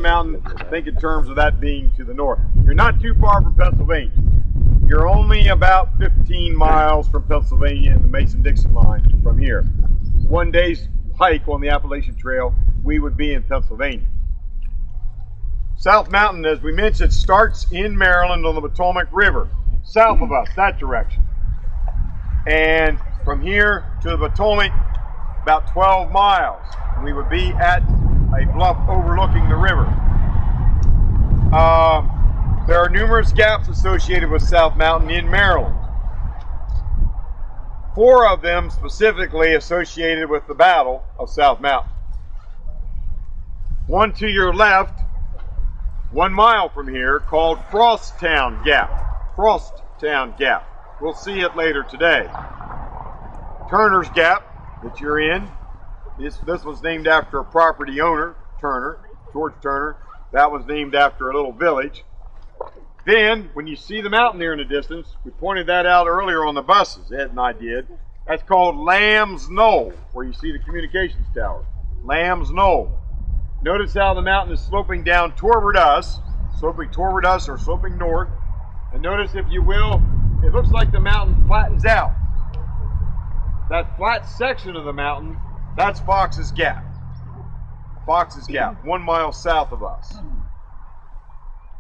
Mountain, think in terms of that being to the north. You're not too far from Pennsylvania. You're only about 15 miles from Pennsylvania and the Mason-Dixon line from here. One day's hike on the Appalachian Trail, we would be in Pennsylvania. South Mountain, as we mentioned, starts in Maryland on the Potomac River, south of us, that direction. And from here to the Potomac, about 12 miles. We would be at a bluff overlooking the river. There are numerous gaps associated with South Mountain in Maryland. 4 of them specifically associated with the Battle of South Mountain. One to your left, 1 mile from here, called Frosttown Gap. Frosttown Gap. We'll see it later today. Turner's Gap that you're in, this was named after a property owner, Turner, George Turner. That was named after a little village. Then, when you see the mountain there in the distance, we pointed that out earlier on the buses, Ed and I did. That's called Lamb's Knoll, where you see the communications tower. Lamb's Knoll. Notice how the mountain is sloping down toward us or sloping north. And notice, if you will, it looks like the mountain flattens out. That flat section of the mountain, that's Fox's Gap. Fox's Gap, 1 mile south of us.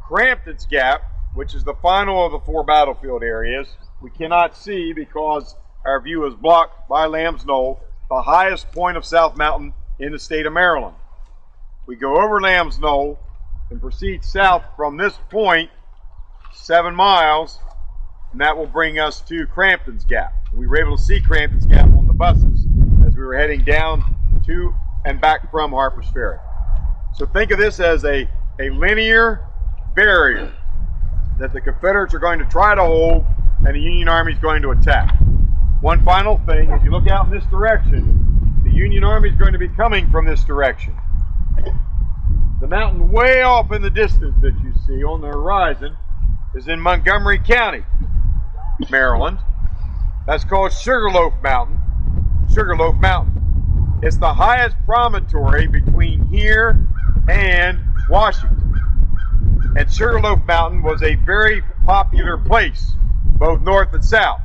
Crampton's Gap, which is the final of the 4 battlefield areas, we cannot see because our view is blocked by Lamb's Knoll, the highest point of South Mountain in the state of Maryland. We go over Lamb's Knoll and proceed south from this point 7 miles, and that will bring us to Crampton's Gap. We were able to see Crampton's Gap on the buses as we were heading down to and back from Harper's Ferry. So think of this as a linear barrier that the Confederates are going to try to hold and the Union Army is going to attack. One final thing, as you look out in this direction, the Union Army is going to be coming from this direction. The mountain way off in the distance that you see on the horizon is in Montgomery County, Maryland. That's called Sugarloaf Mountain. Sugarloaf Mountain. It's the highest promontory between here and Washington. And Sugarloaf Mountain was a very popular place, both north and south,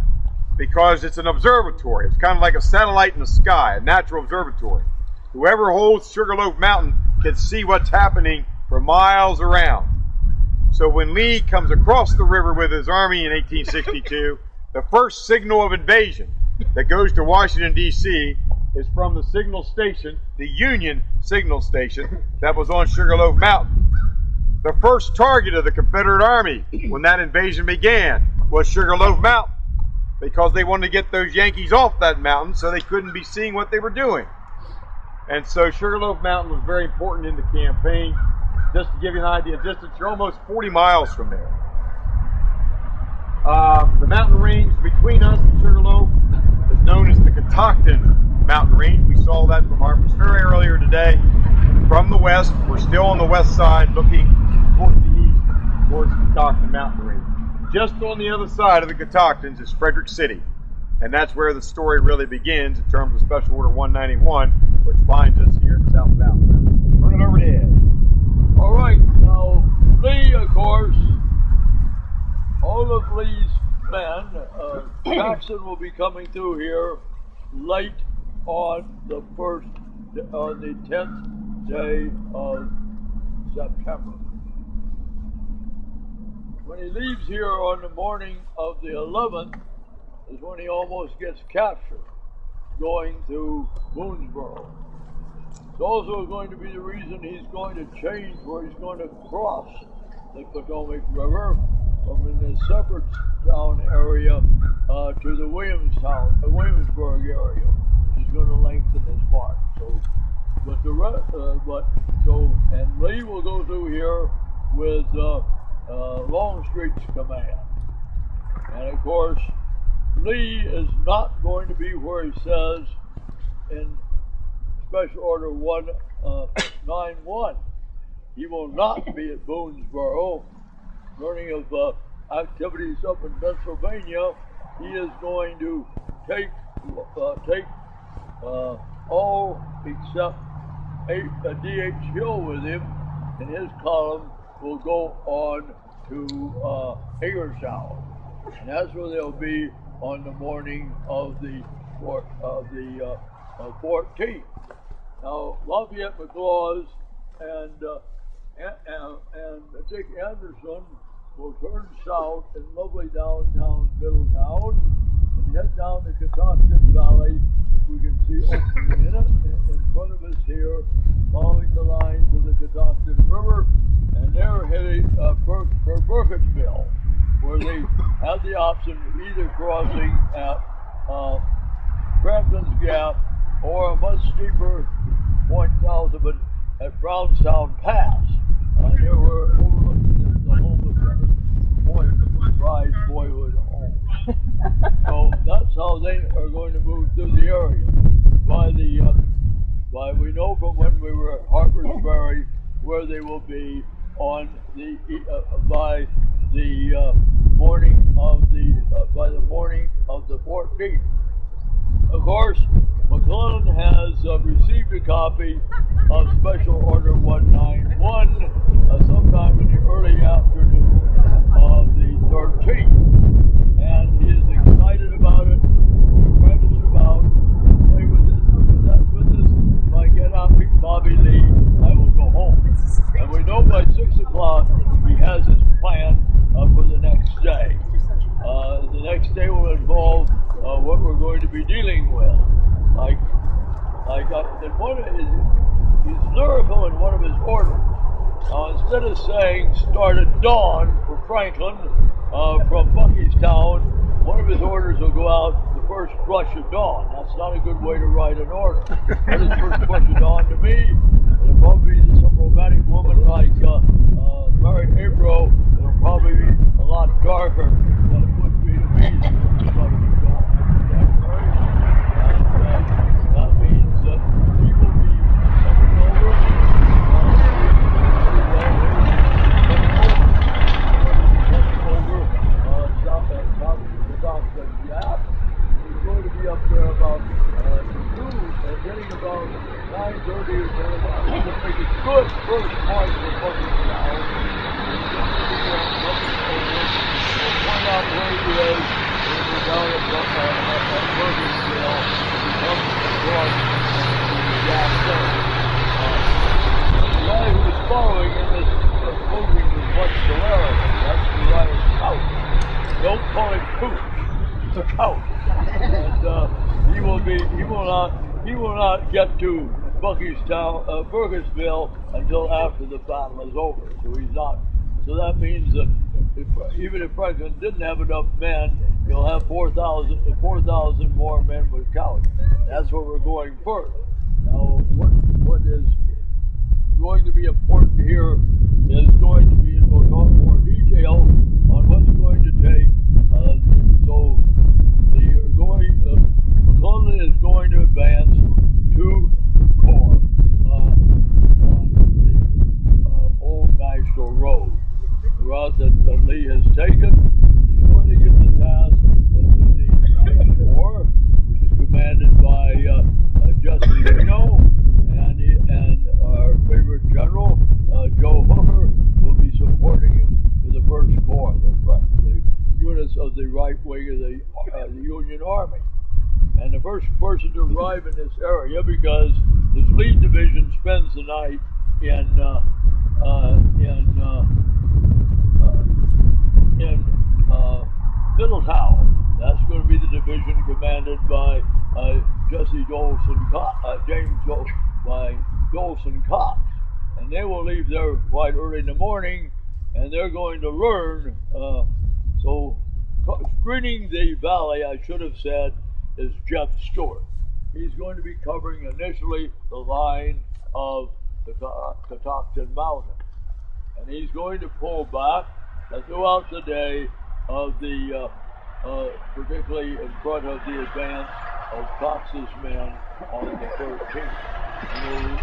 because it's an observatory. It's kind of like a satellite in the sky, a natural observatory. Whoever holds Sugarloaf Mountain can see what's happening for miles around. So when Lee comes across the river with his army in 1862, the first signal of invasion that goes to Washington, D.C. is from the signal station, the Union signal station that was on Sugarloaf Mountain. The first target of the Confederate Army when that invasion began was Sugarloaf Mountain, because they wanted to get those Yankees off that mountain so they couldn't be seeing what they were doing. And so Sugarloaf Mountain was very important in the campaign. Just to give you an idea of distance, you're almost 40 miles from there. The mountain range between us and Sugarloaf is known as the Catoctin Mountain Range. We saw that from Harper's Ferry earlier today. From the west, we're still on the west side looking towards the east, towards the Catoctin Mountain Range. Just on the other side of the Catoctins is Frederick City. And that's where the story really begins in terms of Special Order 191, which finds us here in South Mountain. Turn it over to Ed. All right, now Lee, of course, all of Lee's men, Jackson will be coming through here late on the 10th day of September. When he leaves here on the morning of the 11th is when he almost gets captured going to Boonesboro. It's also going to be the reason he's going to change where he's going to cross the Potomac River from in the Shepherdstown area to the Williamsburg area, which is going to lengthen his march. And Lee will go through here with Longstreet's command. And of course, Lee is not going to be where he says in Special Order 191. He will not be at Boonesboro. Learning of activities up in Pennsylvania, he is going to take all except D.H. Hill with him in his column will go on to Hagerstown, and that's where they'll be on the morning of the 14th. Now, Lafayette McLaws and Dick Anderson will turn south in lovely downtown Middletown and head down the Catoctin Valley, which we can see opening in front of us here, following the lines of the Catoctin River, and they're heading for Burkittsville, where they have the option of either crossing at Crampton's Gap or a much steeper point south of it at Brownstown Pass. Here we're overlooking the home of Frye's boyhood home. So that's how they are going to move through the area. We know from when we were at Harper's Ferry where they will be on the by the morning of the 14th. Of course, McClellan has received a copy of Special Order 191 sometime in the early afternoon of the 13th, and he is excited about it. He's registered about. Say with this, if I get out Bobby Lee, I will go home. And we know by 6 o'clock he has his plan for the next day. The next day will involve what we're going to be dealing with. He's lyrical in one of his orders. Now, instead of saying start at dawn for Franklin from Buckystown, one of his orders will go out the first flush of dawn. That's not a good way to write an order. What is first flush of dawn to me? It'll probably be some romantic woman like Mary Abro. It'll probably be a lot darker than it would be to me. First flush of dawn. That means that he will be coming over. He's going to be up there about getting about 9:30 or so. He's going to make a good first point for Buckystown. He's going to be we'll point out where he is when we're down at Burkittsville. He comes across the gap there. The guy who was following in this moving was much celerity. That's the rider's couch. Don't call him Cooch. It's a couch. And he will not get to Burkittsville until after the battle is over. So he's not. So that means that even if Franklin didn't have enough men, he'll have 4,000 more men with Couch. That's where we're going first. Now, what is going to be important here is going to be, and we'll talk more detail on what's going to take. McClellan is going to advance 2 corps on the old National Road, the route that Lee has taken. He's going to give the task to the 9th Corps, which is commanded by Jesse Reno, and our favorite general, Joe Hooker, will be supporting him with the 1st Corps, the units of the right wing of the Union Army. And the first person to arrive in this area, because his lead division spends the night in Middletown. That's going to be the division commanded by James Dolson Cox, and they will leave there quite early in the morning, and they're going to learn. So, screening the valley, I should have said, is Jeff Stewart. He's going to be covering initially the line of the Catoctin Mountain, and he's going to pull back throughout the day of the, particularly in front of the advance of Cox's men on the 13th. And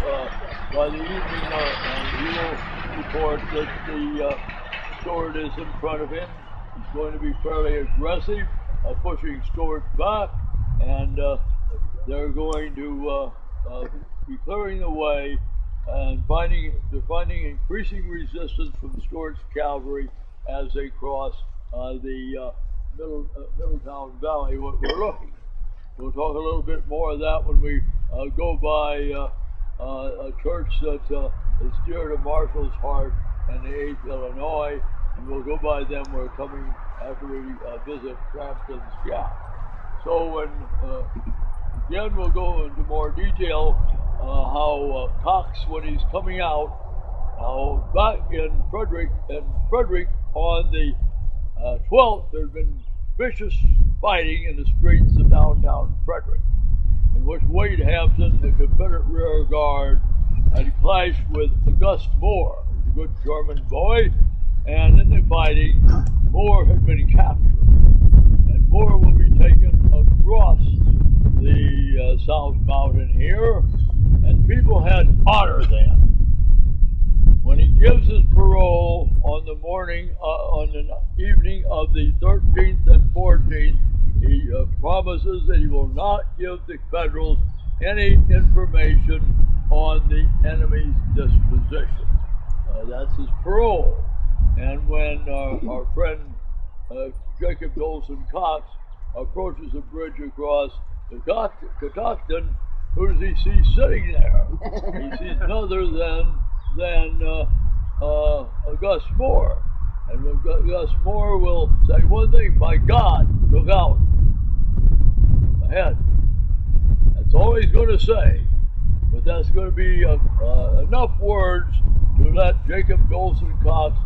by the evening, he will report that the Stewart is in front of him. He's going to be fairly aggressive, pushing Stewart back, and they're going to be clearing the way and they're finding increasing resistance from Stuart's cavalry as they cross the Middletown Valley. We're looking. We'll talk a little bit more of that when we go by a church that is dear to Marshall's heart and the 8th Illinois, and we'll go by them. We're coming after we visit Crampton's Gap. So when again, we'll go into more detail how Cox, when he's coming out, back in Frederick on the 12th, there's been vicious fighting in the streets of downtown Frederick, in which Wade Hampton, the Confederate rear guard, had clashed with August Moore, a good German boy, and in the fighting, Moore had been captured, and Moore will be taken across the South Mountain here, and people had honor then. When he gives his parole on the evening of the 13th and 14th, he promises that he will not give the Federals any information on the enemy's disposition. That's his parole. And when our friend Jacob Dolson Cox approaches the bridge across the Catoctin, who does he see sitting there? He sees none other than Gus Moore. And Gus Moore will say one thing: by God, look out ahead. That's all he's going to say. But that's going to be enough words to let Jacob Dolson Cox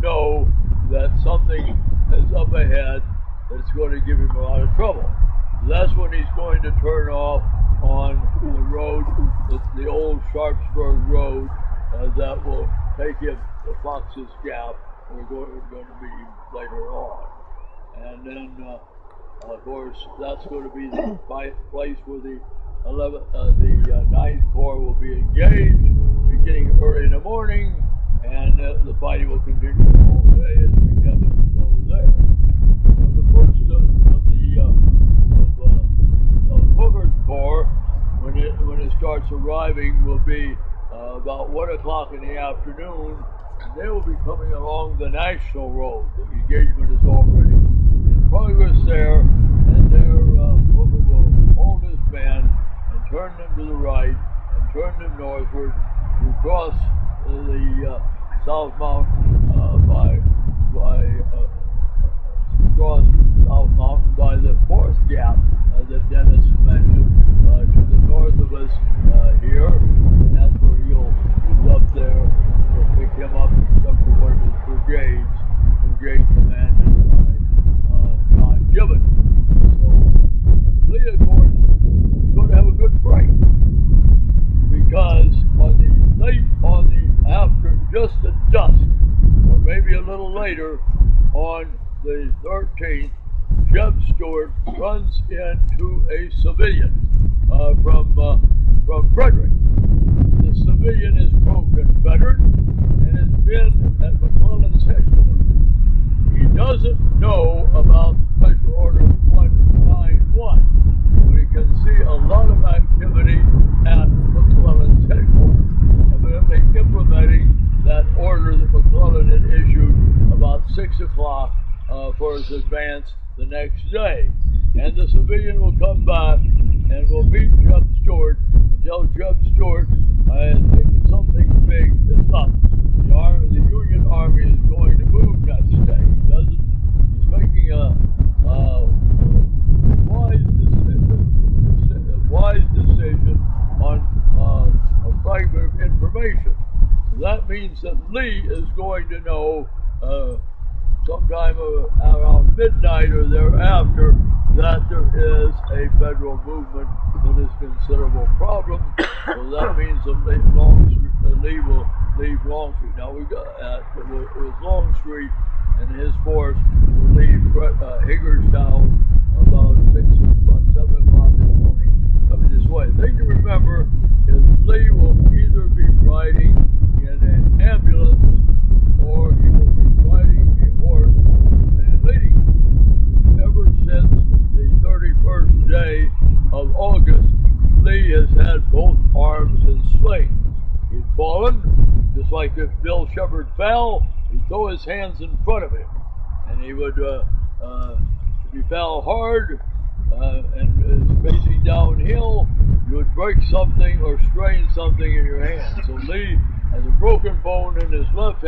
know that something is up ahead that's going to give him a lot of trouble. That's when he's going to turn off on the road, the old Sharpsburg Road, that will take him to Fox's Gap. We're going to be later on. And then, of course, that's going to be the place where the 9th Corps will be engaged, beginning early in the morning, and the fighting will continue all day as we get to go there. The first of Hooker's Corps, when it starts arriving, will be about 1 o'clock in the afternoon, and they will be coming along the National Road. The engagement is already in progress there, and there Hooker will hold his men and turn them to the right and turn them northward to cross the South Mountain cross South Mountain by the 4th Gap that Dennis mentioned to the north of us here, and that's where he'll move up there. We'll pick him up except for one of his brigades, brigade commanded by John Gibbon. So Lee, of course, is going to have a good break, because just at dusk, or maybe a little later, on the 13th, Jeb Stuart runs into a civilian from Frederick. The civilian is pro-Confederate and has been at McClellan's headquarters. He doesn't know about Special Order 191, but he can see a lot of activity at McClellan's headquarters, evidently implementing that order that McClellan had issued about 6 o'clock for his advance the next day. And the civilian will come back and will meet Jeb Stuart and tell Jeb Stuart, I think something big is up. The Union Army is going to move next day. He's making a wise decision on a fragment of information. So that means that Lee is going to know sometime around midnight or thereafter that there is a federal movement that is a considerable problem. So that means that Lee will leave Longstreet. Now it was Longstreet and his force will leave Hagerstown about 7 o'clock in the morning coming this way. The thing to remember is Lee will either be riding in an ambulance or he will be riding a horse and leading. Ever since the 31st day of August, Lee has had both arms in slings. He fallen, just like if Bill Shepard fell, he'd throw his hands in front of him, and he would, if he fell hard and is facing downhill, you would break something or strain something in your hand. So Lee has a broken bone in his left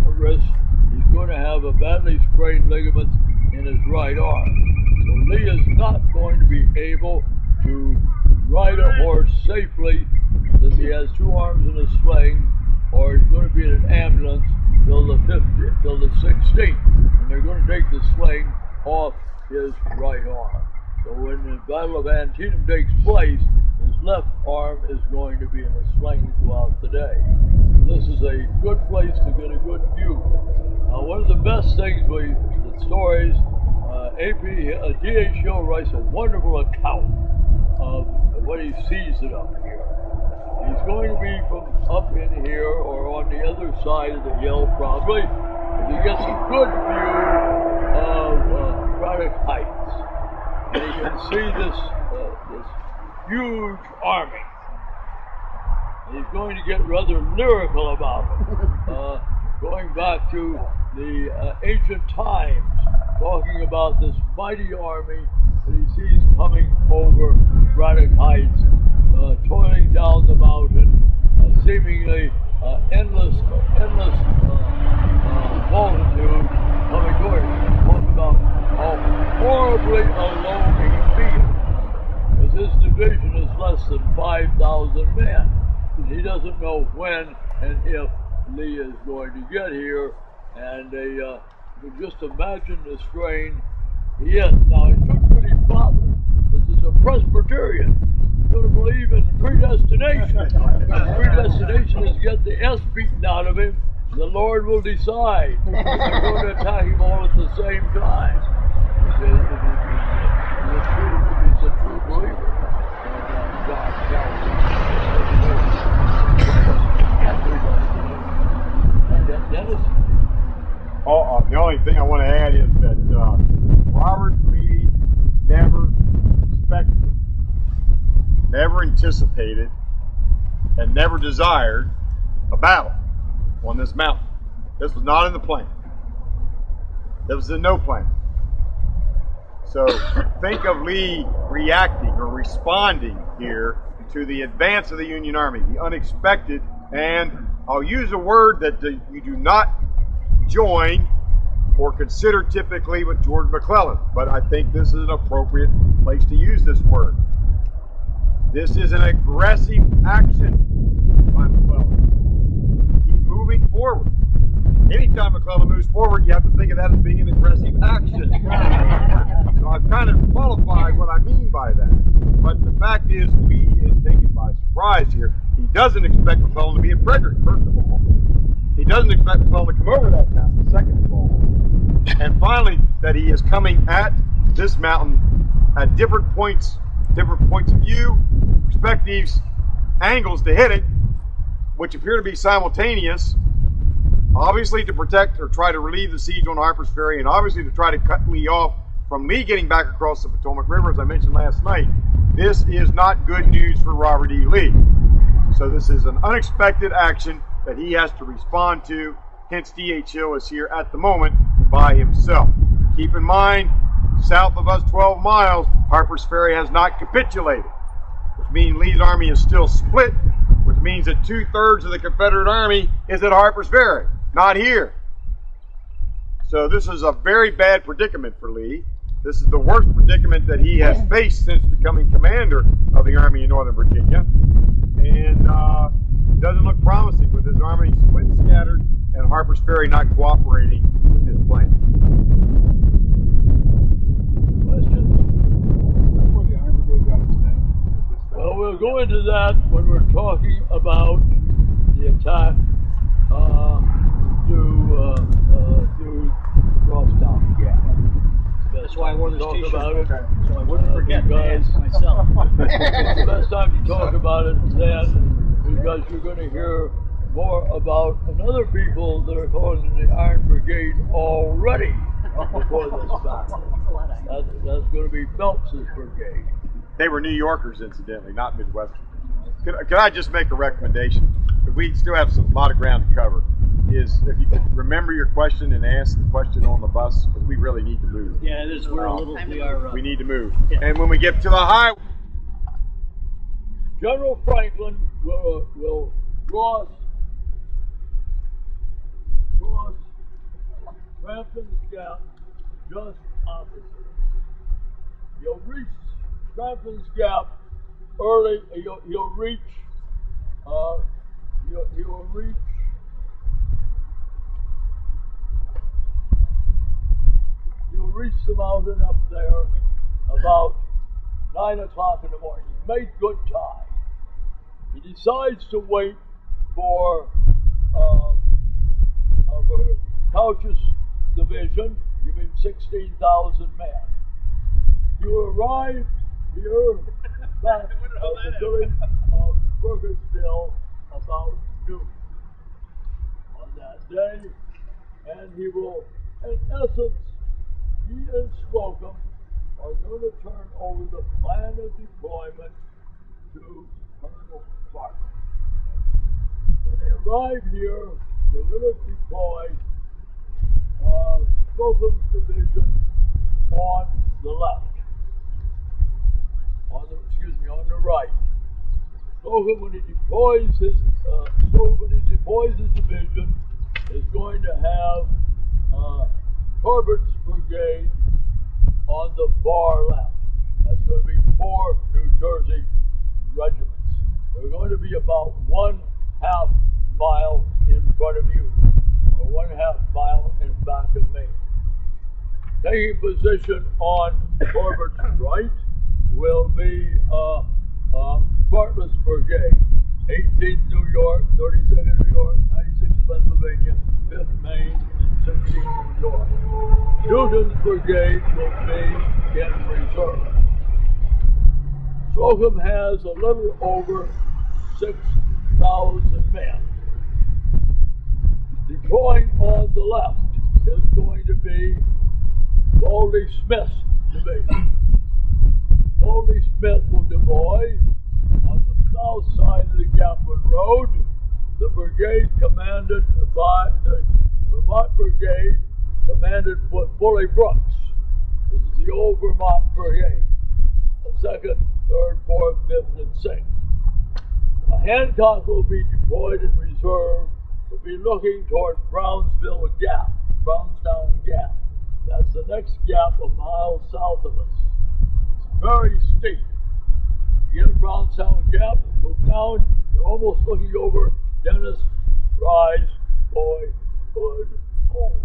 wrist. He's going to have a badly sprained ligaments in his right arm. So Lee is not going to be able to ride a horse safely since he has two arms in a sling, or he's going to be in an ambulance till the 16th, and they're going to take the sling off his right arm. So when the Battle of Antietam takes place, his left arm is going to be in a sling throughout the day. This is a good place to get a good view. Now, one of the best things the stories, D.H. Hill writes a wonderful account of what he sees it up here. He's going to be from up in here or on the other side of the hill probably, and he gets a good view of Braddock Heights. And you can see this huge army. And he's going to get rather lyrical about it, going back to the ancient times, talking about this mighty army that he sees coming over Braddock Heights, toiling down the mountain, seemingly endless multitude coming toward him. Talk about how horribly alone he feels, because his division is less than 5,000 men. He doesn't know when and if Lee is going to get here, and you can just imagine the strain he is. Now, it shouldn't really bother. This is a Presbyterian. He's going to believe in predestination. Predestination is get the S beaten out of him. The Lord will decide. He's going to attack him all at the same time. He's a true believer. The only thing I want to add is that Robert Lee never expected, never anticipated, and never desired a battle on this mountain. This was not in the plan. This was in no plan. So think of Lee reacting or responding here to the advance of the Union Army, the unexpected, and I'll use a word that you do not join or consider typically with George McClellan, but I think this is an appropriate place to use this word. This is an aggressive action by McClellan. He's moving forward. Anytime McClellan moves forward, you have to think of that as being an aggressive action. So I've kind of qualified what I mean by that. But the fact is, Lee is taken by surprise here. He doesn't expect McClellan to be at Frederick, first of all. He doesn't expect McClellan to come over that mountain, second of all. And finally, that he is coming at this mountain at different points of view, perspectives, angles to hit it, which appear to be simultaneous, obviously to protect or try to relieve the siege on Harper's Ferry, and obviously to try to cut Lee off from Lee getting back across the Potomac River, as I mentioned last night. This is not good news for Robert E. Lee. So this is an unexpected action that he has to respond to. Hence, D.H. Hill is here at the moment by himself. Keep in mind, south of us 12 miles, Harper's Ferry has not capitulated, which means Lee's army is still split, which means that 2/3 of the Confederate army is at Harper's Ferry, not here. So this is a very bad predicament for Lee. This is the worst predicament that he has faced since becoming commander of the Army in Northern Virginia. And it doesn't look promising with his army split and scattered and Harper's Ferry not cooperating with his plan. Questions? Well, we'll go into that when we're talking about the attack to Crosstown Gap. That's why I wore this t-shirt. About it. So I wouldn't forget myself. It's the best time to talk about it then, because you're going to hear more about another people that are calling in the Iron Brigade already before this battle. That's going to be Phelps's brigade. They were New Yorkers, incidentally, not Midwestern. Can I just make a recommendation? We still have a lot of ground to cover. Is if you could remember your question and ask the question on the bus, because we really need to move. Yeah, it is. We're a little. We are. We need to move. Yeah. And when we get to the highway, General Franklin will cross Crampton's Gap just opposite. You'll reach Crampton's Gap early. You'll reach. You'll reach. You'll reach the mountain up there about 9 o'clock in the morning. He's made good time. He decides to wait for Couch's division, giving 16,000 men. You arrive here back at the village of Burgersville about noon on that day, and he will, in essence, he and Slocum are going to turn over the plan of deployment to Colonel Frye. When they arrive here, they're going to deploy Slocum's division on the left. On the right. Slocum, when he deploys his division, is going to have Corbett's brigade on the far left. That's going to be 4 New Jersey regiments. They're going to be about 1/2 mile in front of you, or 1/2 mile in back of me. Taking position on Corbett's right will be Bartlett's brigade, 18th New York, 32nd New York, 96th Pennsylvania, 5th Maine, and 16th New York. Newton's brigade will be in reserve. Slocum has a little over 6,000 men. Deploying on the left is going to be Goldie Smith's division. Goldie Smith will deploy on the south side of the Gaplin Road. The brigade commanded by the Vermont Brigade, commanded by Bully Brooks. This is the old Vermont Brigade. The 2nd, 3rd, 4th, 5th, and 6th. Hancock will be deployed in reserve, will be looking toward Brownstown Gap. That's the next gap a mile south of us. It's very steep. You get Brownstown Gap, go down, you're almost looking over Dennis Frye's boyhood home.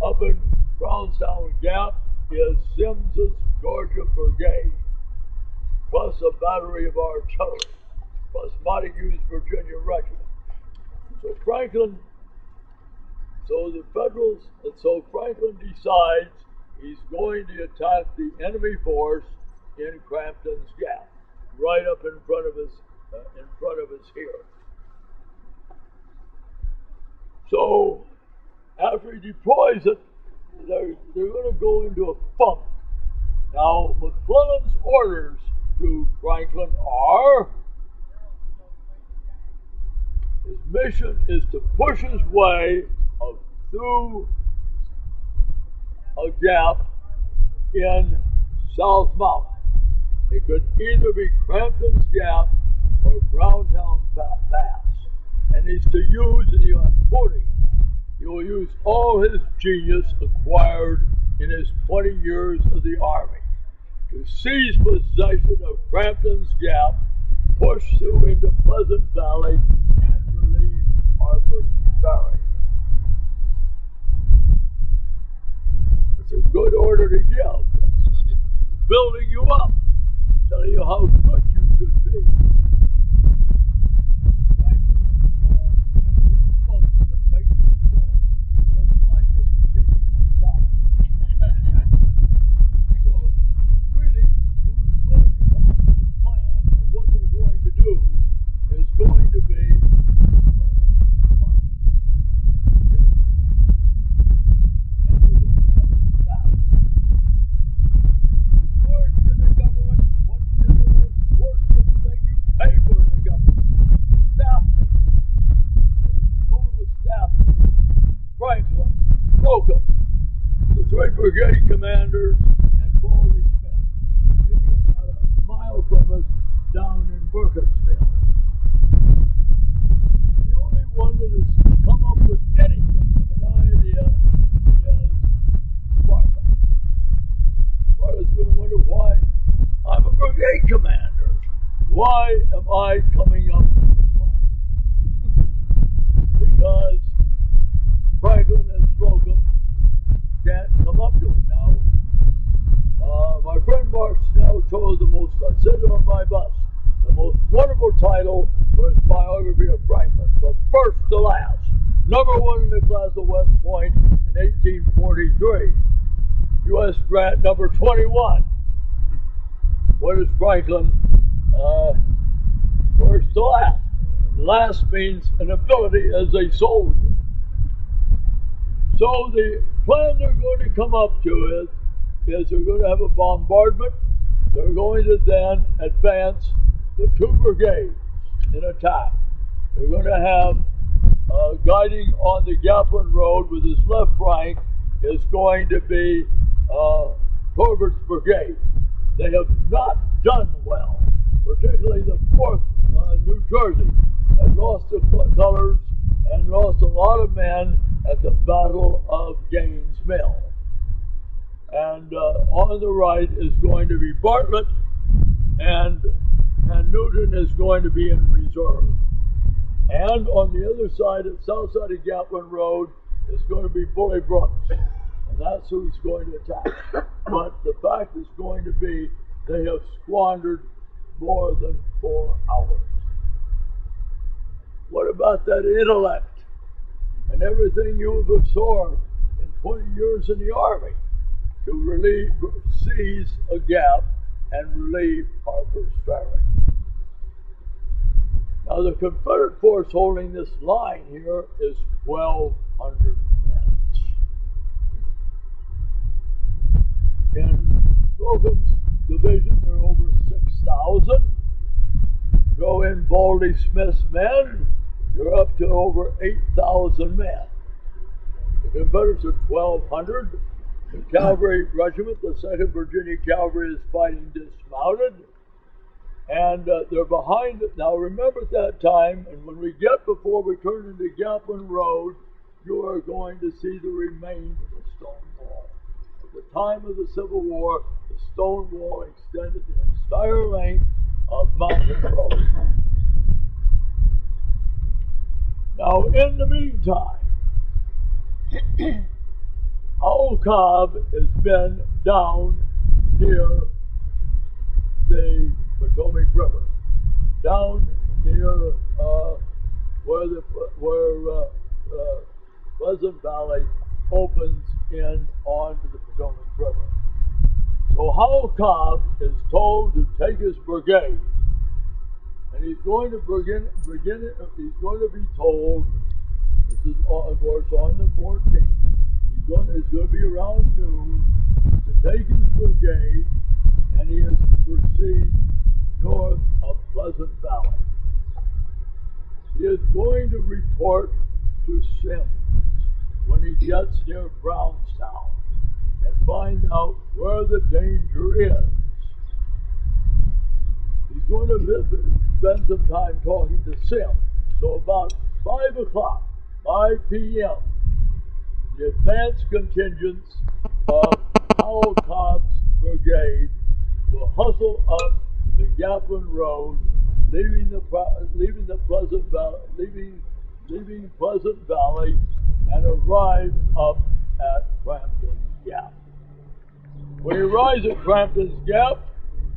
Up in Brownstown Gap is Sims's Georgia Brigade, plus a battery of artillery, plus Montague's Virginia Regiment. So Franklin decides he's going to attack the enemy force in Crampton's Gap, right up in front of us here. So after he deploys it, they're going to go into a funk. Now, McClellan's orders to Franklin are: his mission is to push his way through a gap in South Mountain. It could either be Crampton's Gap or Browntown Pass. And he's to use, and I'm quoting him, he will use all his genius acquired in his 20 years of the Army to seize possession of Crampton's Gap, push through into Pleasant Valley, and relieve Harper's Ferry. It's a good order to give. Building you up, telling you how good you should be. Franklin has gone into a funk that makes McClellan look like a speedy Gonzales. So, really, who's going to come up with a plan of what they're going to do is going to be Colonel Bartlett, the brigade commander. And they're going to have a staff. Before in the government, what is the most worst thing you pay for? brigade commanders and Baldy Smith. He's about a mile from us down in Burkittsville. And the only one that has come up with anything of an idea is Bartlett. Bartlett's going to wonder why I'm a brigade commander. Why am I coming up with this plan? Because Franklin and Slocum can't come up to it now. My friend Mark Snell chose I said it on my bus, the most wonderful title for his biography of Franklin, from first to last. Number one in the class of West Point in 1843. U.S. Grant number 21. What is Franklin? First to last. Last means an ability as a soldier. So the plan they're going to come up to is they're going to have a bombardment. They're going to then advance the two brigades in attack. They're going to have guiding on the Gaplin Road with his left flank is going to be Torbert's brigade. They have not done well, particularly the 4th New Jersey has lost the colors and lost a lot of men at the Battle of Gaines Mill. And on the right is going to be Bartlett, and Newton is going to be in reserve. And on the other side, the south side of Gaplin Road, is going to be Bully Brooks. And that's who's going to attack. But the fact is going to be they have squandered more than 4 hours. What about that intellect and everything you've absorbed in 20 years in the Army to seize a gap and relieve Harper's Ferry? Now the Confederate force holding this line here is 1,200 men. In Slocum's division, there are over 6,000. Throw in Baldy Smith's men, you're up to over 8,000 men. The Confederates are 1,200. The cavalry regiment, the 2nd Virginia Cavalry, is fighting dismounted. And they're behind it. Now remember at that time, and when we get before we turn into Gaplin Road, you are going to see the remains of the stone wall. At the time of the Civil War, the stone wall extended the entire length of Mountain Road. Now in the meantime, Howell Cobb has been down near the Potomac River, down near where Pleasant Valley opens in onto the Potomac River. So Howell Cobb is told to take his brigade, and he's going to he's going to be told, this is of course on the 14th, it's going to be around noon, to take his brigade, and he is to proceed north of Pleasant Valley. He is going to report to Sims when he gets near Brownstown and find out where the danger is. He's going to spend some time talking to Sims. So about 5 o'clock, 5 p.m., the advance contingents of Howell Cobb's brigade will hustle up the Gaplin Road, leaving Pleasant Valley, and arrive up at Crampton's Gap. When he arrives at Crampton's Gap,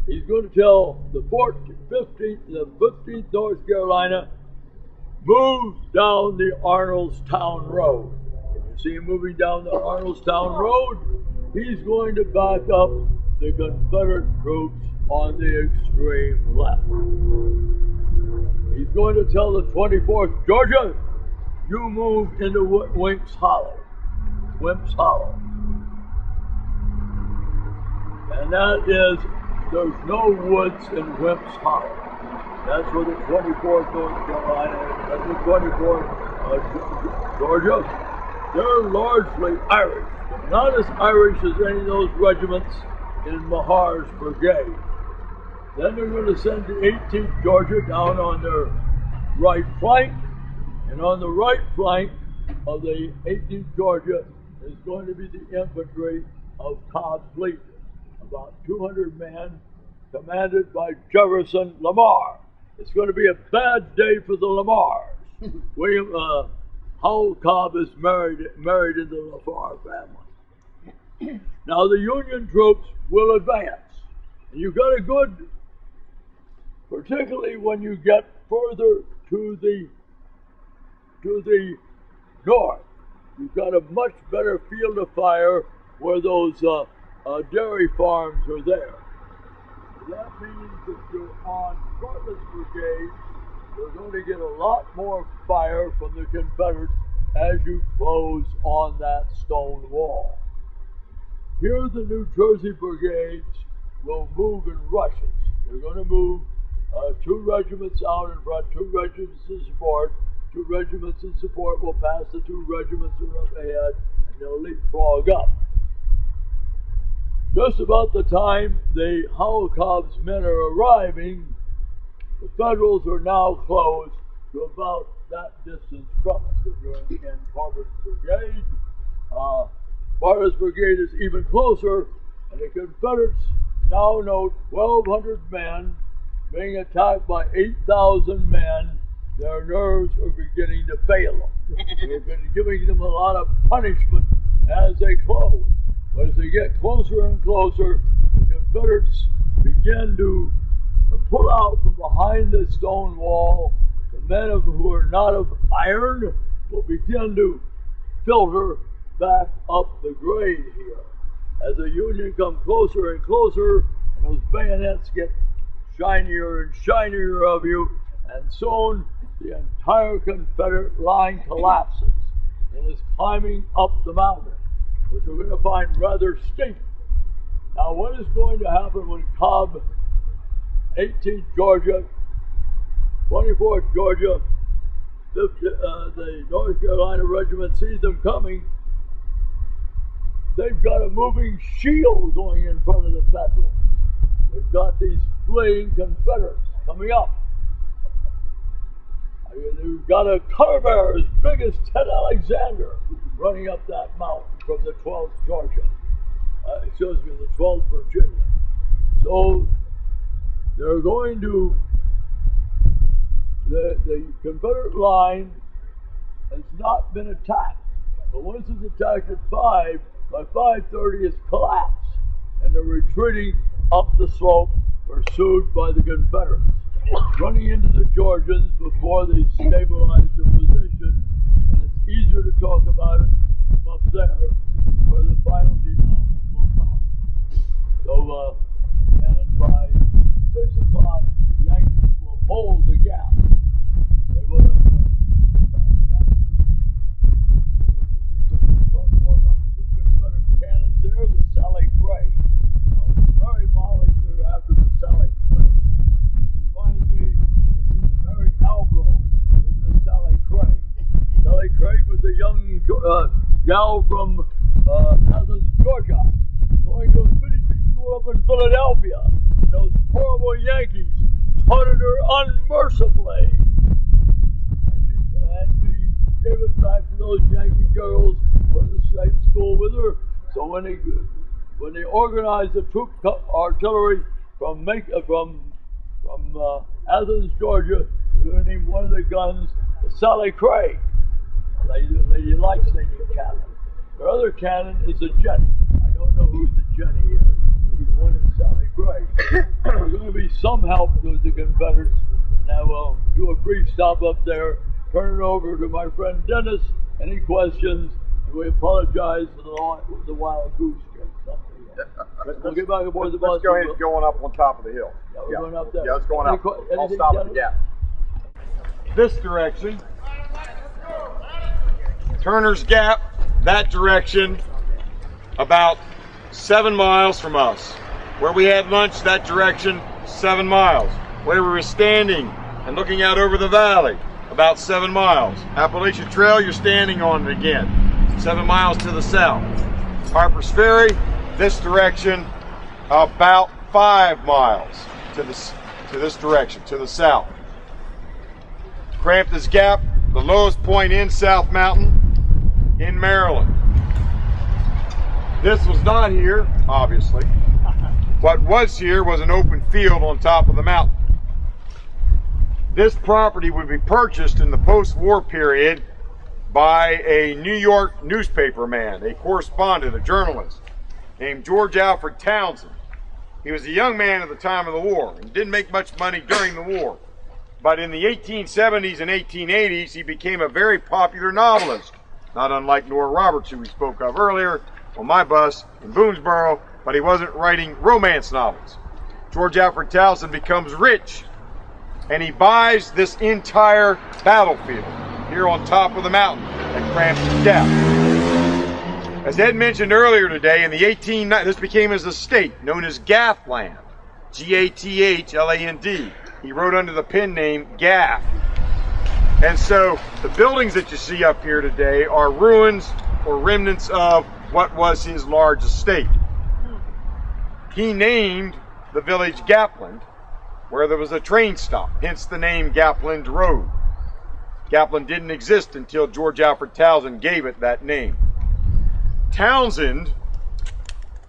he's going to tell the 15th North Carolina, move down the Arnoldstown Road. When you see him moving down the Arnoldstown Road, he's going to back up the Confederate troops on the extreme left. He's going to tell the 24th Georgia, you move into Wimp's Hollow. And that is, there's no woods in Wimp's Hollow. That's where the 24th North Carolina and the 24th Georgia they're largely Irish. Not as Irish as any of those regiments in Mahar's brigade. Then they're going to send the 18th Georgia down on their right flank, and on the right flank of the 18th Georgia is going to be the infantry of Cobb's Legion, about 200 men, commanded by Jefferson Lamar. It's going to be a bad day for the Lamars. William Howell Cobb is married in the Lamar family. Now the Union troops will advance. And you've got a good, particularly when you get further to the north, you've got a much better field of fire where those dairy farms are there. That means that you're on Bartlett's brigade, you're going to get a lot more fire from the Confederates as you close on that stone wall. Here the New Jersey brigades will move in rushes. They're going to move 2 regiments out in front, 2 regiments in support. 2 regiments in support will pass the 2 regiments that are up ahead, and they'll leapfrog up. Just about the time the Howell Cobb's men are arriving, the Federals are now close to about that distance from us. They're in Bartlett's brigade. Bartlett's brigade is even closer, and the Confederates now note 1,200 men being attacked by 8,000 men. Their nerves are beginning to fail them. They've been giving them a lot of punishment as they close. But as they get closer and closer, the Confederates begin to pull out from behind the stone wall. The men who are not of iron will begin to filter back up the grade here. As the Union comes closer and closer, and those bayonets get shinier and shinier of you, and soon the entire Confederate line collapses and is climbing up the mountain, which we're going to find rather steep. Now, what is going to happen when Cobb, 18th Georgia, 24th Georgia, the North Carolina regiment sees them coming? They've got a moving shield going in front of the Federals. They've got these fleeing Confederates coming up. You've got a color bearer as big as Ted Alexander running up that mountain from the 12th Georgia. The 12th Virginia. So they're going to, the Confederate line has not been attacked. But once it's attacked at 5, by 5:30 it's collapsed. And they're retreating up the slope, pursued by the Confederates, running into the Georgians before they stabilize the position. And it's easier to talk about it from up there, where the final denouement will come. So, and by 6 o'clock, the Yankees will hold the gap. They will have captured. Talk more about the new Confederate cannons there, the Sally Frye. Now, Mary Molly's there after the Sally Frye. Reminds me, it would be the Mary Albro with the Sally Craig. Sally Craig was a young gal from Athens, Georgia, going to a finishing school up in Philadelphia. And those horrible Yankees taunted her unmercifully. And she gave it back to those Yankee girls who were in the same school with her. So when they organized the troop artillery from Athens, Georgia, they named one of the guns the Sally Craig. The lady likes naming cannon. Their other cannon is the Jenny. I don't know who the Jenny is. The one is Sally Craig. There's going to be some help with the Confederates. Now we'll do a brief stop up there, turn it over to my friend Dennis. Any questions? And we apologize for the wild goose chase. We'll get back aboard the bus. Let's go ahead and going up on top of the hill. Yeah, we're going up there. Yeah, it's going up. I'll stop at the gap. This direction, Turner's Gap, that direction, about 7 miles from us. Where we had lunch, that direction, 7 miles. Where we were standing and looking out over the valley, about 7 miles. Appalachian Trail, you're standing on it again. 7 miles to the south. Harper's Ferry, this direction, about 5 miles to this direction, to the south. Crampton's Gap, the lowest point in South Mountain in Maryland. This was not here, obviously. What was here was an open field on top of the mountain. This property would be purchased in the post-war period by a New York newspaper man, a correspondent, a journalist, named George Alfred Townsend. He was a young man at the time of the war and didn't make much money during the war. But in the 1870s and 1880s, he became a very popular novelist, not unlike Nora Roberts, who we spoke of earlier on my bus in Boonesboro, but he wasn't writing romance novels. George Alfred Townsend becomes rich, and he buys this entire battlefield here on top of the mountain at Crampton Gap. As Ed mentioned earlier today, in the 1890s, this became his estate, known as Gathland, G-A-T-H-L-A-N-D. He wrote under the pen name Gath. And so the buildings that you see up here today are ruins or remnants of what was his large estate. He named the village Gapland, where there was a train stop, hence the name Gapland Road. Gapland didn't exist until George Alfred Townsend gave it that name. Townsend,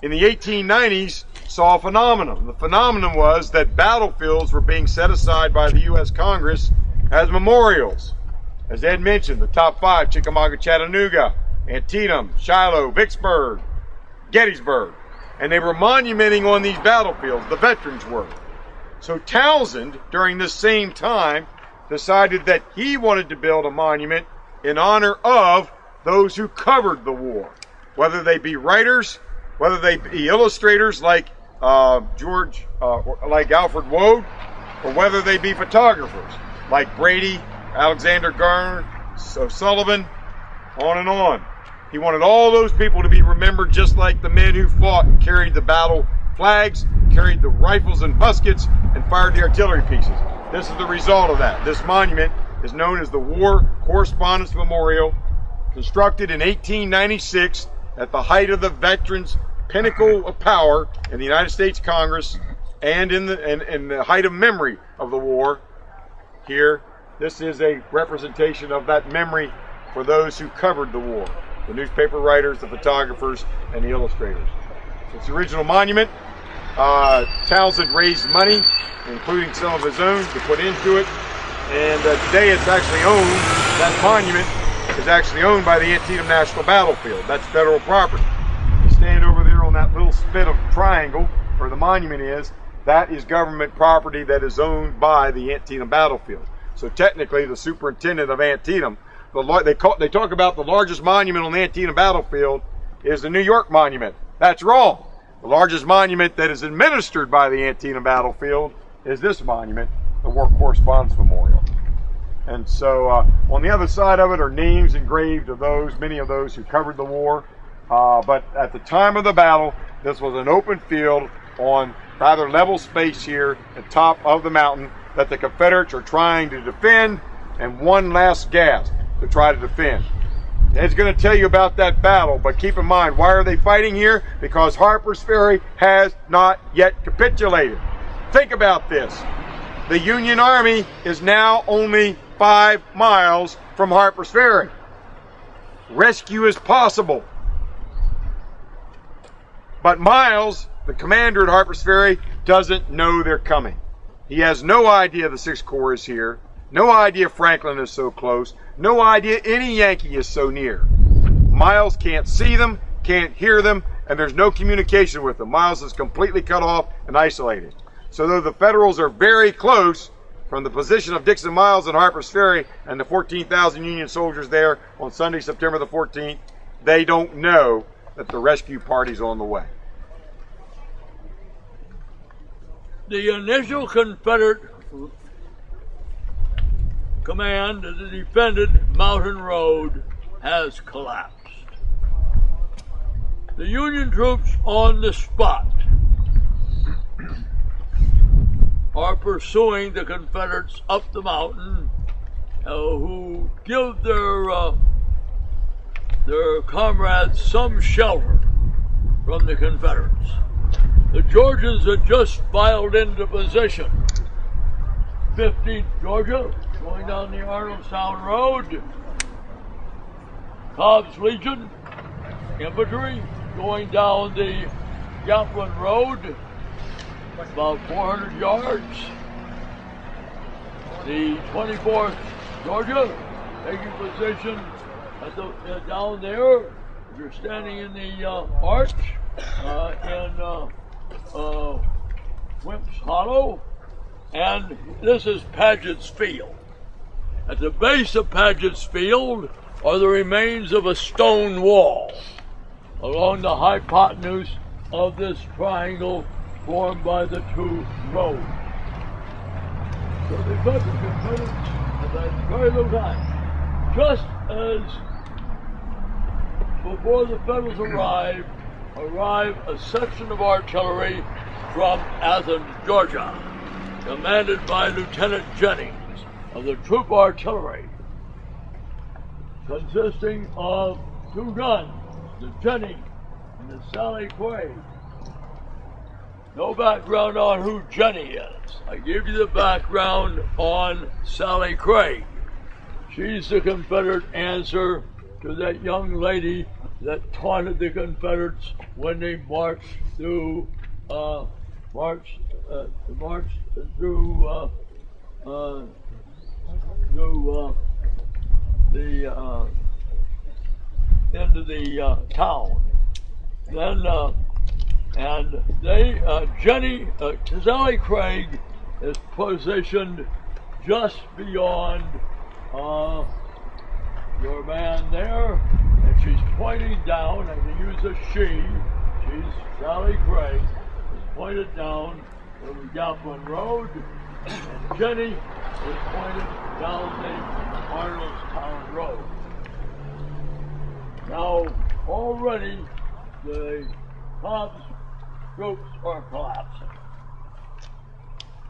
in the 1890s, saw a phenomenon. The phenomenon was that battlefields were being set aside by the U.S. Congress as memorials. As Ed mentioned, the top 5, Chickamauga, Chattanooga, Antietam, Shiloh, Vicksburg, Gettysburg. And they were monumenting on these battlefields, the veterans were. So Townsend, during this same time, decided that he wanted to build a monument in honor of those who covered the war, whether they be writers, whether they be illustrators like like Alfred Wood, or whether they be photographers like Brady, Alexander Garner, Sullivan, on and on. He wanted all those people to be remembered just like the men who fought and carried the battle flags, carried the rifles and muskets, and fired the artillery pieces. This is the result of that. This monument is known as the War Correspondence Memorial, constructed in 1896 at the height of the veterans' pinnacle of power in the United States Congress and in the height of memory of the war. Here, this is a representation of that memory for those who covered the war, the newspaper writers, the photographers, and the illustrators. It's the original monument. Townsend raised money, including some of his own, to put into it. And today it's actually owned, that monument is actually owned by the Antietam National Battlefield. That's federal property. You stand over there on that little spit of triangle, where the monument is, that is government property that is owned by the Antietam Battlefield. So technically the superintendent of Antietam, they talk about the largest monument on the Antietam Battlefield is the New York Monument. That's wrong. The largest monument that is administered by the Antietam Battlefield is this monument, the War Correspondence Memorial. And so on the other side of it are names engraved of those, many of those who covered the war. But at the time of the battle, this was an open field on rather level space here at the top of the mountain that the Confederates are trying to defend, and one last gasp to try to defend. Ed's going to tell you about that battle, but keep in mind, why are they fighting here? Because Harper's Ferry has not yet capitulated. Think about this. The Union Army is now only 5 miles from Harper's Ferry. Rescue is possible. But Miles, the commander at Harper's Ferry, doesn't know they're coming. He has no idea the 6th Corps is here, no idea Franklin is so close, no idea any Yankee is so near. Miles can't see them, can't hear them, and there's no communication with them. Miles is completely cut off and isolated. So though the Federals are very close from the position of Dixon Miles and Harper's Ferry and the 14,000 Union soldiers there on Sunday, September the 14th, they don't know that the rescue party's on the way. The initial Confederate command that defended Mountain Road has collapsed. The Union troops on the spot are pursuing the Confederates up the mountain, who give their their comrades some shelter from the Confederates. The Georgians had just filed into position. 15th Georgia, going down the Arnoldstown Road. Cobb's Legion, infantry, going down the Gaplin Road, about 400 yards. The 24th Georgia, taking position at down there. You're standing in the arch in Wimp's Hollow, and this is Paget's Field. At the base of Paget's Field are the remains of a stone wall along the hypotenuse of this triangle formed by the two roads. So the Confederates have had very little time. Just as before the Federals arrive a section of artillery from Athens, Georgia, commanded by Lieutenant Jennings of the Troop Artillery, consisting of two guns, the Jenny and the Sally Craig. No background on who Jenny is. I give you the background on Sally Craig. She's the Confederate answer to that young lady that taunted the Confederates when they marched through into the town. Then Jenny, Sally Craig is positioned just beyond your man there, and she's pointing down. I can use a she. She's Sally Craig. Is pointed down from Gaplin Road, and Jenny is pointed down the Arnoldstown Road. Now, already the Cobb's troops are collapsing.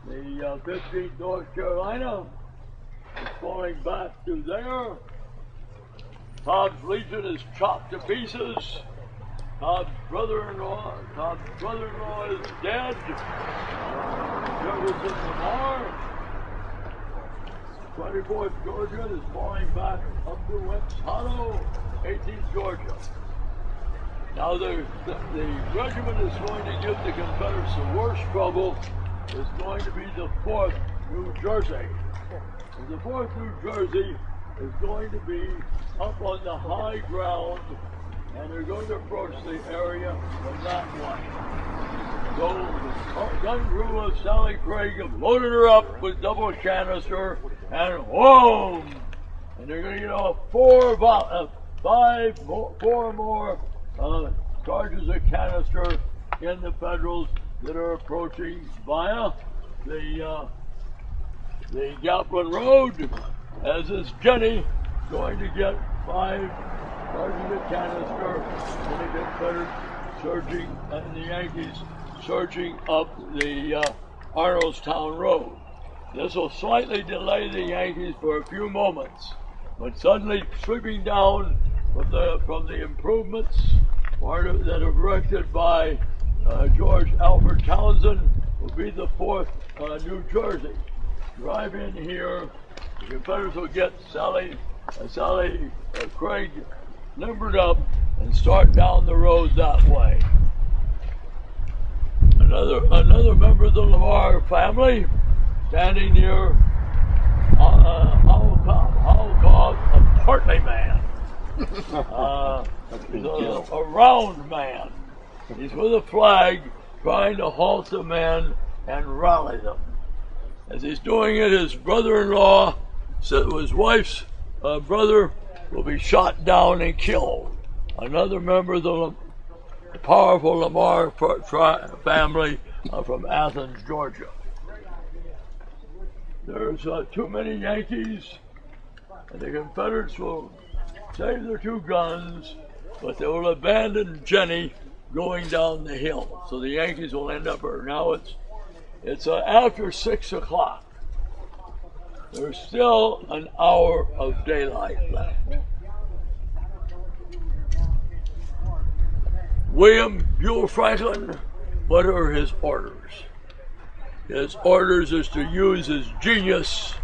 The 15th North Carolina is falling back to there. Cobb's Legion is chopped to pieces. Cobb's brother-in-law is dead. Jefferson Lamar. 24th Georgia is falling back up to Wimp's Hollow. 18th Georgia. Now the regiment is going to give the Confederates the worst trouble. Is going to be the 4th New Jersey. And the 4th New Jersey is going to be up on the high ground, and they're going to approach the area from that way. So the gun crew of Sally Craig have loaded her up with double canister, and whoa! And they're going to get four more charges of canister in the Federals that are approaching via the Gaplin Road, as is Jenny going to get 5 charges of canister, and the Confederates surging, and the Yankees surging up the Arnoldstown Road. This will slightly delay the Yankees for a few moments, but suddenly sweeping down from the improvements that are directed by George Alfred Townsend will be the 4th New Jersey. Drive in here, the Confederates will get Sally Craig limbered up and start down the road that way. Another member of the Lamar family standing near Howell Cobb, a portly man. He's a round man. He's with a flag trying to halt the men and rally them. As he's doing it, his brother-in-law, his wife's brother, will be shot down and killed. Another member of the powerful Lamar family from Athens, Georgia. There's too many Yankees, and the Confederates will save their 2 guns, but they will abandon Jenny going down the hill. So the Yankees will end up her. Now it's after 6 o'clock. There's still an hour of daylight left. William Buell Franklin, what are his orders? His orders is to use his genius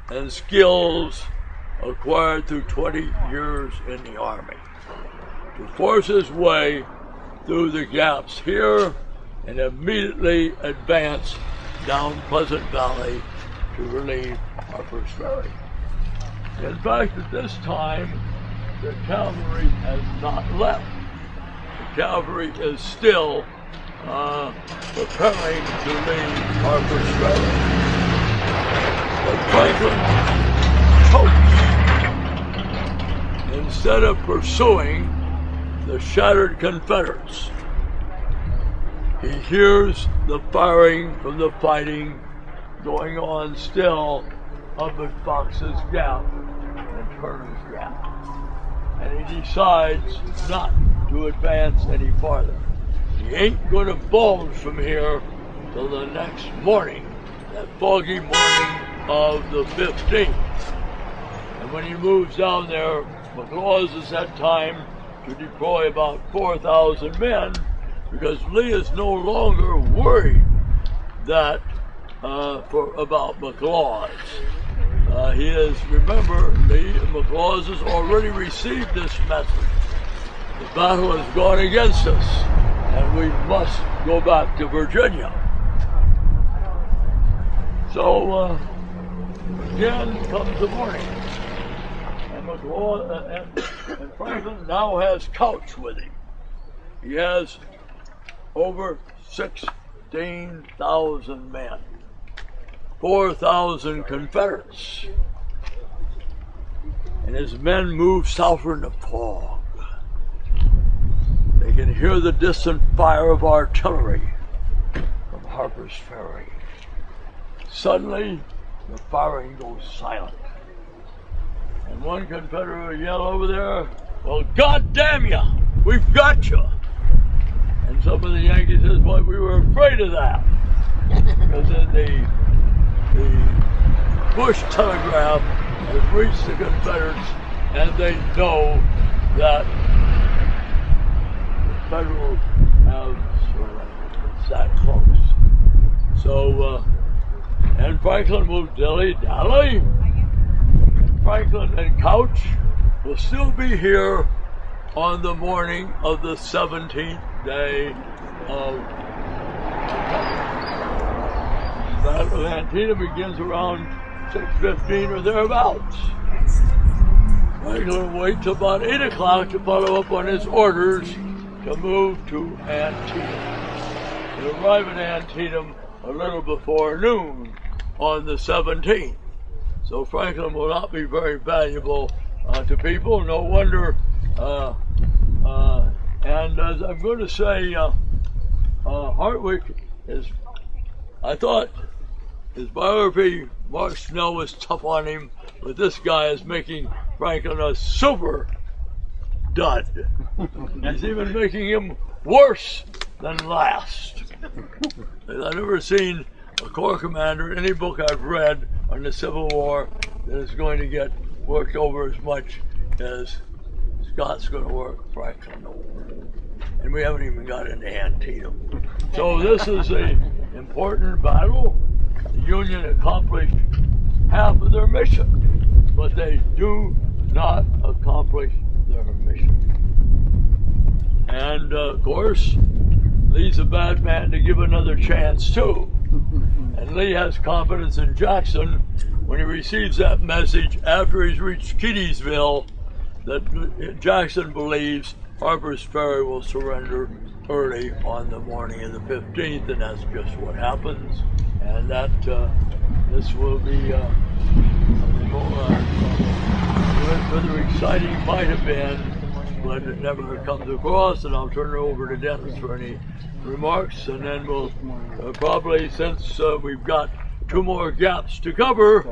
and skills acquired through 20 years in the Army to force his way through the gaps here and immediately advance down Pleasant Valley to relieve Harper's Ferry. In fact, at this time, the cavalry has not left. The cavalry is still preparing to leave Harper's Ferry. But Franklin chokes. Instead of pursuing the shattered Confederates, he hears the firing from the fighting going on still up at Fox's Gap and Turner's Gap. And he decides not to advance any farther. He ain't going to bulge from here till the next morning, that foggy morning of the 15th. And when he moves down there, McLaws has had time to deploy about 4,000 men because Lee is no longer worried that about McLaws. He is, remember, Lee and McLaws has already received this message. The battle has gone against us, and we must go back to Virginia. So, again comes the morning, and McLaws and Franklin now has Couch with him. He has over 16,000 men, 4,000 Confederates, and his men move southward in the fog. They can hear the distant fire of artillery from Harper's Ferry. Suddenly, the firing goes silent, and one Confederate will yell over there, "Well, God damn ya, we've got you!" And some of the Yankees says, "Well, we were afraid of that," because then the Bush telegraph has reached the Confederates, and they know that the Federals have surrendered. It's that close. So, and Franklin will dilly-dally. Franklin and Couch will still be here on the morning of the 17th day of the Battle of Antietam. Begins around 6:15 or thereabouts. Franklin waits about 8 o'clock to follow up on his orders to move to Antietam. He'll arrive at Antietam a little before noon on the 17th. So Franklin will not be very valuable to people. No wonder. And as I'm going to say, Hartwick is, I thought his biography, Mark Snell, was tough on him, but this guy is making Franklin a super dud. He's even making him worse than last. I've never seen a Corps commander in any book I've read on the Civil War that is going to get worked over as much as Scott's going to work Franklin over. And we haven't even got into Antietam. So this is an important battle. The Union accomplished half of their mission, but they do not accomplish their mission. And of course, Lee's a bad man to give another chance too. And Lee has confidence in Jackson when he receives that message after he's reached Keedysville that Jackson believes Harper's Ferry will surrender early on the morning of the 15th, and that's just what happens. And that this will be rather exciting, might have been, but it never comes across. And I'll turn it over to Dennis for any remarks, and then we'll probably, since we've got 2 more gaps to cover,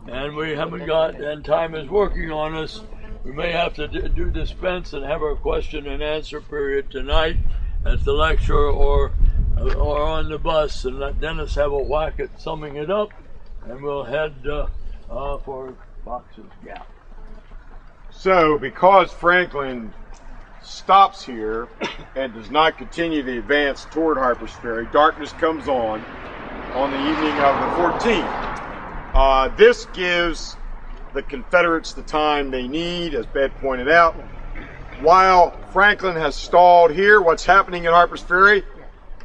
and we haven't got, and time is working on us, we may have to do dispense and have our question and answer period tonight at the lecture or on the bus, and let Dennis have a whack at summing it up, and we'll head for Fox's Gap. So, because Franklin stops here and does not continue the advance toward Harper's Ferry. Darkness comes on the evening of the 14th. This gives the Confederates the time they need, as Bed pointed out. While Franklin has stalled here, what's happening at Harper's Ferry,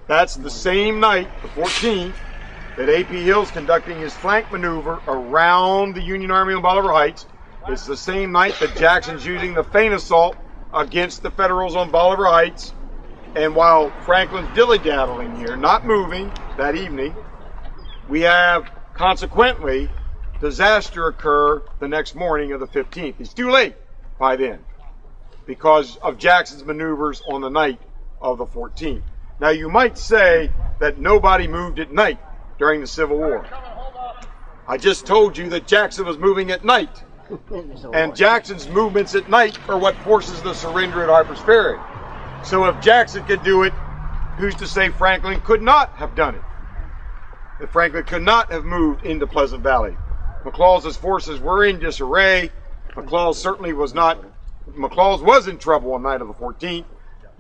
that's the same night, the 14th, that A.P. Hill's conducting his flank maneuver around the Union Army on Bolivar Heights. It's the same night that Jackson's using the feint assault against the Federals on Bolivar Heights. And while Franklin's dilly-daddling here, not moving that evening, we have, consequently, disaster occur the next morning of the 15th. It's too late by then because of Jackson's maneuvers on the night of the 14th. Now, you might say that nobody moved at night during the Civil War. I just told you that Jackson was moving at night. And Jackson's movements at night are what forces the surrender at Harper's Ferry. So if Jackson could do it, who's to say Franklin could not have done it? If Franklin could not have moved into Pleasant Valley. McLaws' forces were in disarray. McLaws was in trouble on the night of the 14th.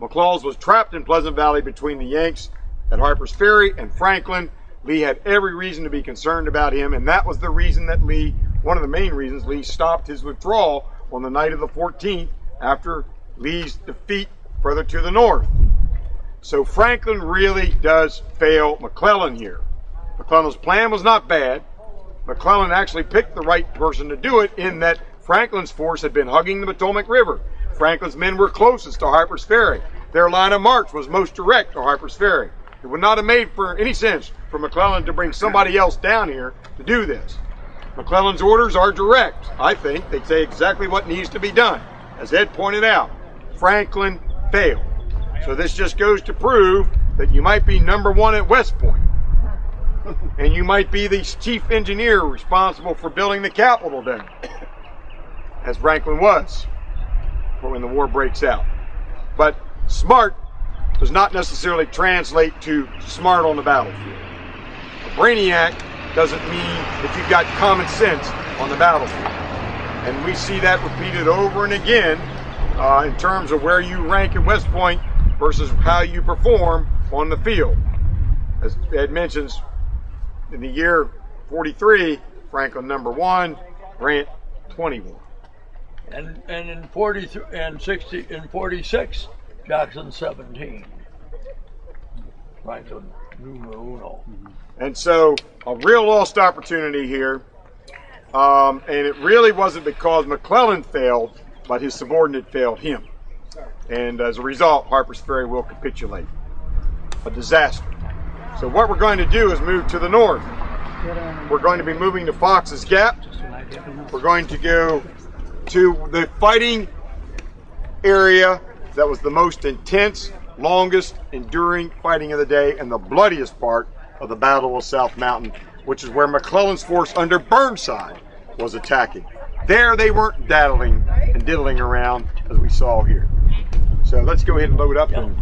McLaws was trapped in Pleasant Valley between the Yanks at Harper's Ferry and Franklin. Lee had every reason to be concerned about him, and that was the reason that one of the main reasons Lee stopped his withdrawal on the night of the 14th after Lee's defeat further to the north. So Franklin really does fail McClellan here. McClellan's plan was not bad. McClellan actually picked the right person to do it in that Franklin's force had been hugging the Potomac River. Franklin's men were closest to Harper's Ferry. Their line of march was most direct to Harper's Ferry. It would not have made for any sense for McClellan to bring somebody else down here to do this. McClellan's orders are direct. I think they say exactly what needs to be done. As Ed pointed out, Franklin failed. So this just goes to prove that you might be number one at West Point. And you might be the chief engineer responsible for building the Capitol down, as Franklin was when the war breaks out. But smart does not necessarily translate to smart on the battlefield. A brainiac doesn't mean that you've got common sense on the battlefield. And we see that repeated over and again in terms of where you rank at West Point versus how you perform on the field. As Ed mentions, in the year 43, Franklin number 1, Grant 21. And in 43 and 60 and 46, Jackson 17. Franklin numero uno. And so a real lost opportunity here. And it really wasn't because McClellan failed, but his subordinate failed him. And as a result, Harper's Ferry will capitulate. A disaster. So what we're going to do is move to the north. We're going to be moving to Fox's Gap. We're going to go to the fighting area that was the most intense, longest, enduring fighting of the day and the bloodiest part of the Battle of South Mountain, which is where McClellan's force under Burnside was attacking. There they weren't daddling and diddling around as we saw here. So let's go ahead and load up and